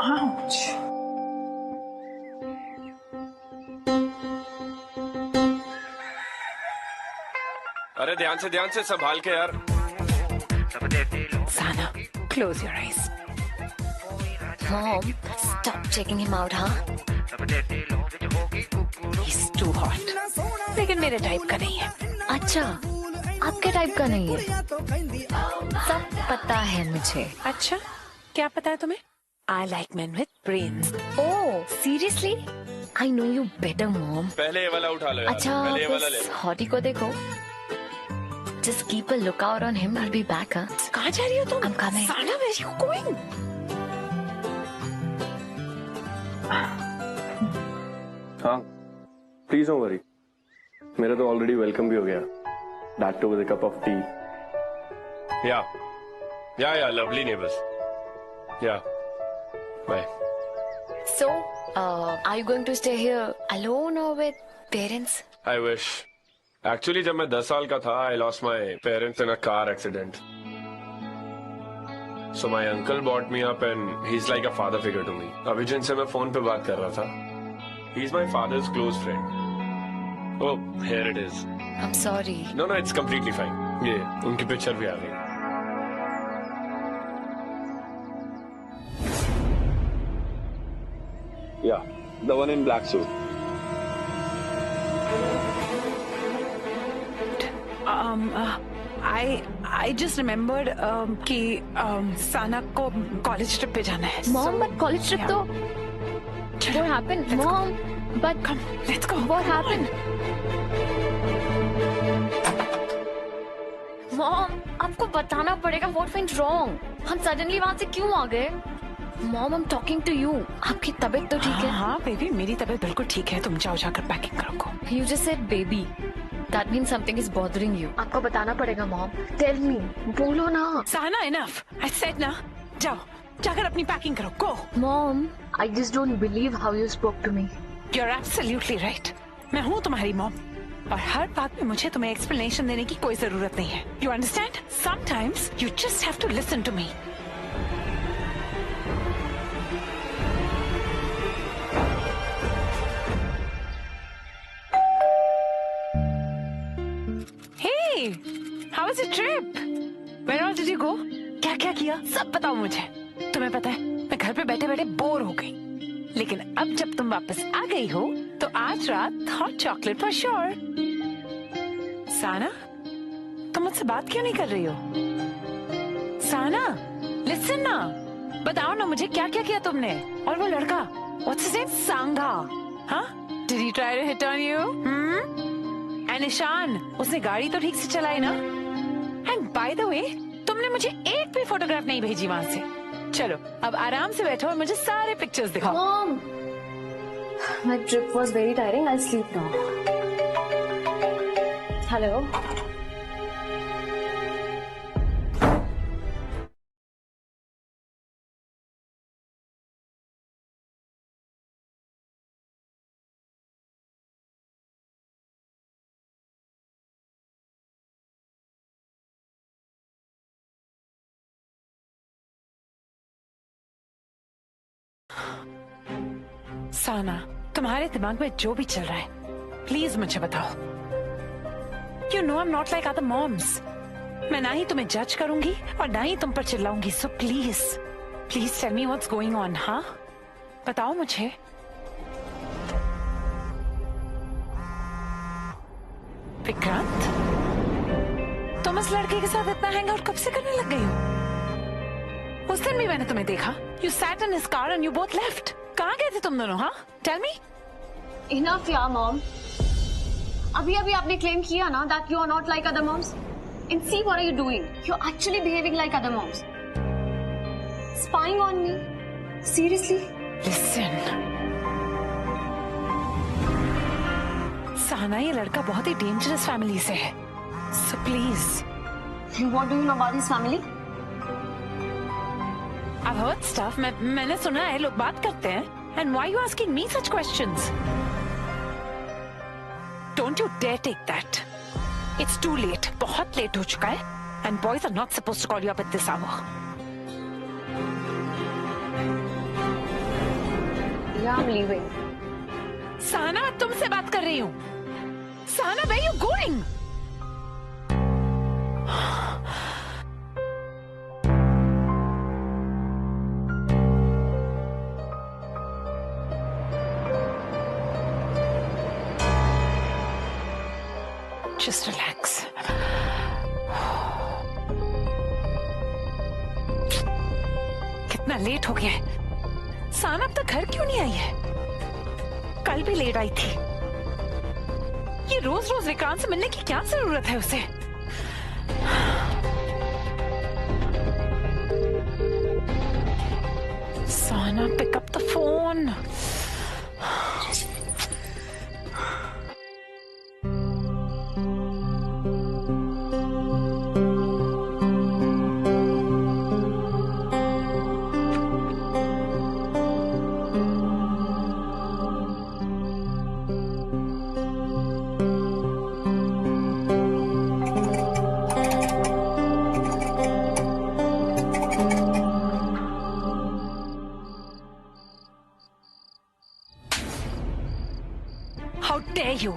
Ouch. अरे ध्यान से संभाल के यार। Sana, close your eyes. Mom, stop checking him out, huh? He's too hot. लेकिन मेरे टाइप का नहीं है। अच्छा, आपके टाइप का नहीं है। सब पता है मुझे। अच्छा, क्या पता है तुम्हें? I like men with brains. Oh, seriously? I know you better, mom. पहले ये वाला उठा लो यार। अच्छा, पहले ये वाला ले बस लो। हॉटी को देखो। Just keep a lookout on him. I'll be back, huh? कहाँ जा रही हो तुम? I'm coming. Sana, where are you going? हाँ, प्लीज डोंट वरी। मेरा तो ऑलरेडी वेलकम भी हो गया। That too with a cup of tea. Yeah, lovely neighbors. Yeah. Bye. So, are you going to stay here alone or with parents? I wish. Actually, जब मैं 10 साल का था, I lost my parents in a car accident. So my uncle brought me up and he's like a father figure to me. अभी जिनसे मैं phone पे बात कर रहा था, he's my father's close friend. Oh, here it is. I'm sorry. No, it's completely fine. ये उनकी पिक्चर भी आ गई। Yeah, the one in black suit. I just remembered कि Sana को कॉलेज ट्रिप पे जाना है। Mom, but college trip तो what happened? Mom, but Come, let's go. what happened? Mom, आपको बताना पड़ेगा what went wrong. हम suddenly वहाँ से क्यों आ गए? Mom, I'm talking to you. आपकी तबीयत तो ठीक है? हाँ बेबी, मेरी तबीयत बिल्कुल ठीक है। तुम जाकर पैकिंग करो। You just said baby. That means something is bothering you. आपको बताना पड़ेगा Mom. Tell me. बोलो ना. Sana, enough. I said ना, जाकर अपनी पैकिंग करो। Go. Mom, I just don't believe how you spoke to me. You're absolutely right. मैं हूँ तुम्हारी मॉम और हर बात में मुझे तुम्हें एक्सप्लेनेशन देने की कोई जरूरत नहीं है। You understand? Sometimes you just have to listen to me. Hey, how was your trip? Where all did you go? क्या किया? सब बताओ मुझे। तुम्हें पता है, मैं घर पे बैठे बैठे बोर हो गई। लेकिन अब जब तुम वापस आ गई हो, तो आज रात हॉट चॉकलेट फॉर श्योर। साना, तुम मुझसे बात क्यों नहीं कर रही हो? साना, लिसन ना, बताओ ना मुझे क्या किया तुमने? और वो लड़का, व्हाट्स हिज नेम? सांगा, हाँ? Did he try to hit on you? And Ishan, उसने गाड़ी तो ठीक से चलाई ना? And by the way, तुमने मुझे एक भी फोटोग्राफ नहीं भेजी वहाँ से। चलो, अब आराम से बैठो और मुझे सारे पिक्चर्स दिखाओ। Mom, my trip was very tiring. I'll sleep now. Hello. साना, तुम्हारे दिमाग में जो भी चल रहा है, प्लीज मुझे बताओ। You know I'm not like other moms. मैं ना ही तुम्हें जज करूंगी और ना ही तुम पर चिल्लाऊंगी। So please tell me what's going on, हाँ? बताओ मुझे। विक्रांत, तुम इस लड़के के साथ इतना हैंग आउट कब से करने लग गई हो? उस दिन भी मैंने तुम्हें देखा। You sat in his car and you both left. कहाँ गए थे तुम दोनों, हाँ? Tell me. Enough, yeah, mom. अभी आपने क्लेम किया ना that you are not like other moms. And see what are you doing? You're actually behaving like other moms. Spying on me? Seriously? Listen. साना, ये लड़का बहुत ही डेंजरस फैमिली से है। So please. What do you know about his family? I've heard stuff. मैंने सुना है लोग बात करते हैं. And why are you asking me such questions? Don't you dare take that. It's too late. बहुत लेट हो चुका है. And boys are not supposed to call you up at this hour. गया, I'm leaving. साना तुमसे बात कर रही हूँ। साना where you going? Just relax. कितना लेट हो गया है। साना अब तक घर क्यों नहीं आई है? कल भी लेट आई थी। ये रोज रोज विक्रांत से मिलने की क्या जरूरत है उसे? Sana pick up the phone. How dare you?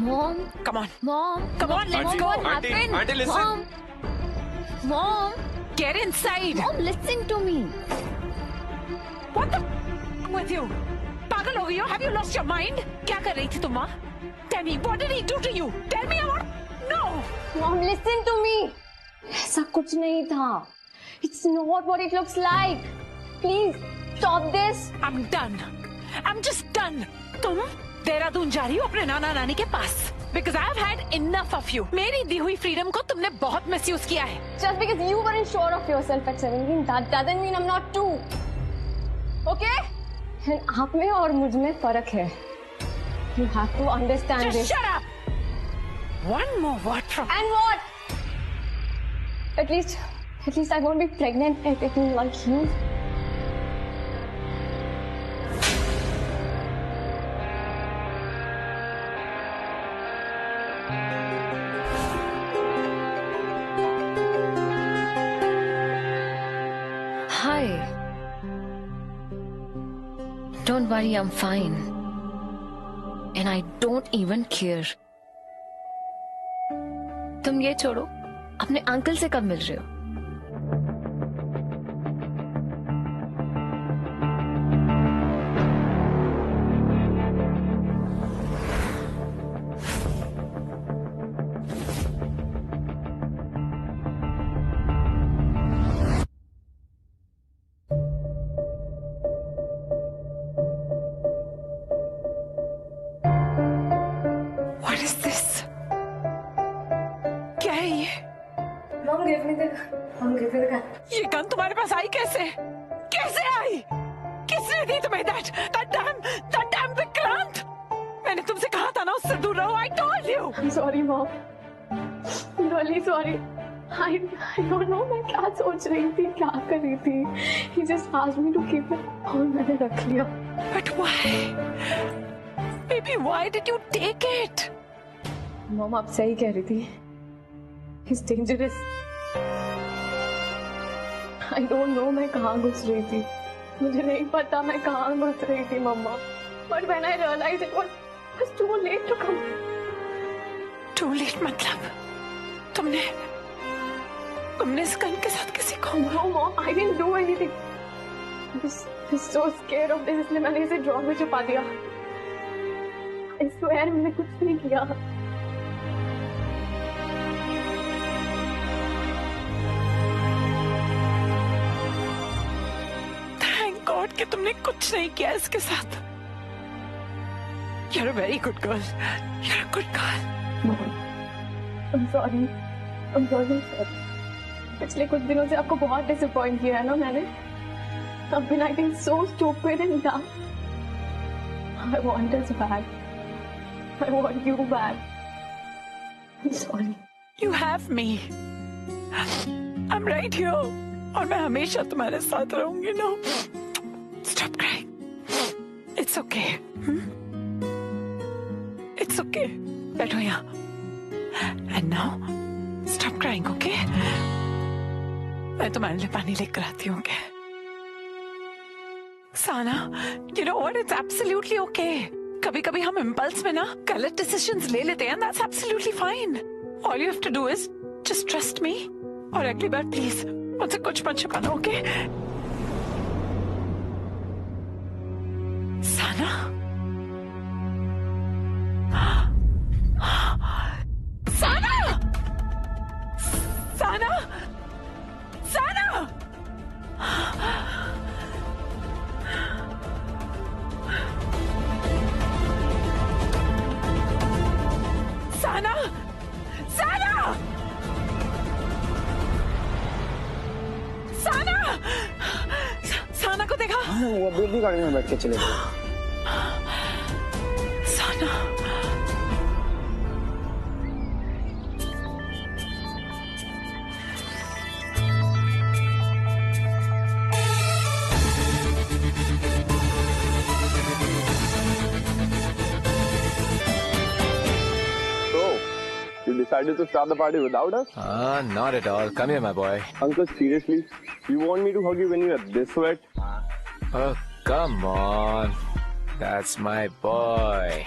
Mom, Come on. Mom, Come on, let's Auntie, go. what Auntie, happened? Auntie, listen. Mom, Get inside. Mom, listen to me. What the with you? पागल हो गई हो? Have you lost your mind? क्या कर रही थी तुम वहाँ? Tell me, what did he do to you? Tell me about. No. Mom, listen to me. ऐसा कुछ नहीं था. It's not what it looks like. Please stop this. I'm done. I'm just done. तुम देहरादून जा रही हो अपने नाना नानी के पास. Because I've had enough of you. मेरी दी हुई freedom को तुमने बहुत मिसयूज किया है. Just because you weren't sure of yourself at 17, that doesn't mean I'm not too. Okay? And आप में और मुझ में फर्क है. You have to understand Just this. shut up. One more word from. And what? At least I won't be pregnant at 18 like you. Hi. Don't worry, I'm fine. And I don't even care. तुम ये छोड़ो, अपने uncle से कब मिल रहे हो? What is this? क्या है ये? Mom, give me the gun. ये गन तुम्हारे पास आई कैसे? कैसे आई? किसने दी तुम्हें that damn विक्रांत? मैंने तुमसे कहा था ना उससे दूर रहो. I told you. I'm sorry, Mom. I'm really sorry. I don't know मैं क्या सोच रही थी, क्या कर रही थी. He just asked me to keep it और मैंने रख लिया. But why? Baby, why did you take it? Mom, आप सही कह रही थी. He's dangerous. I don't know मैं कहाँ घुस रही थी. मुझे नहीं पता मैं कहाँ घुस रही थी, मम्मा. But when I realized it was too late to come. Too late मतलब? तुमने इस गन के साथ किसी को? No, Mom, I didn't do anything. I was so scared of this, इसलिए मैंने इसे ड्रॉर में छुपा दिया. I swear मैंने कुछ नहीं किया. Thank God कि तुमने कुछ नहीं किया इसके साथ. You're a very good girl. You're a good girl. Mom, I'm sorry. I'm really sorry. पिछले कुछ दिनों से आपको बहुत डिसअपॉइंट किया है ना मैंने. I've been acting so stupid and dumb. I want us back. I want you back. I'm sorry. You have me. I'm right here. और मैं हमेशा तुम्हारे साथ रहूंगी ना. Stop crying. It's okay. It's okay. बैठो यहाँ. And now, stop crying, okay? मैं तुम्हारे लिए पानी लेकर आती हूँ, okay? Sana, you know what? It's absolutely okay. कभी कभी हम इम्पल्स में ना गलत डिसीजंस ले लेते हैं. That's absolutely fine. All you have to do is just trust me. और अगली बार प्लीज मुझसे कुछ मत छुपाना, ओके? साना, साना, साना, साना. साना, साना, साना, साना को देखा? वो बेबी गाड़ी में बैठ के चले गए. साना, You decided to start the party without us? Not at all. Come here, my boy. Uncle, seriously? You want me to hug you when you are this wet? Oh, come on. That's my boy.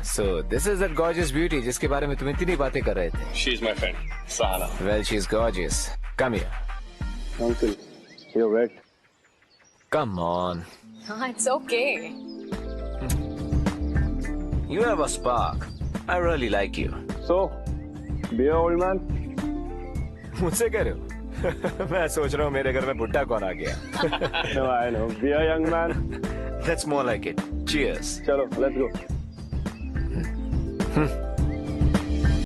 So this is that gorgeous beauty जिसके बारे में तुम इतनी बातें कर रहे थे. She's my friend, Sana. Well, she's gorgeous. Come here. Uncle, you're wet. Come on. It's okay. You have a spark. I really like you. So, be an old man. मुझसे कह रहे हो? मैं सोच रहा हूँ मेरे घर में बुड्ढा कौन आ गया. No, I know. Be a young man. That's more like it. Cheers. Chalo, let's go.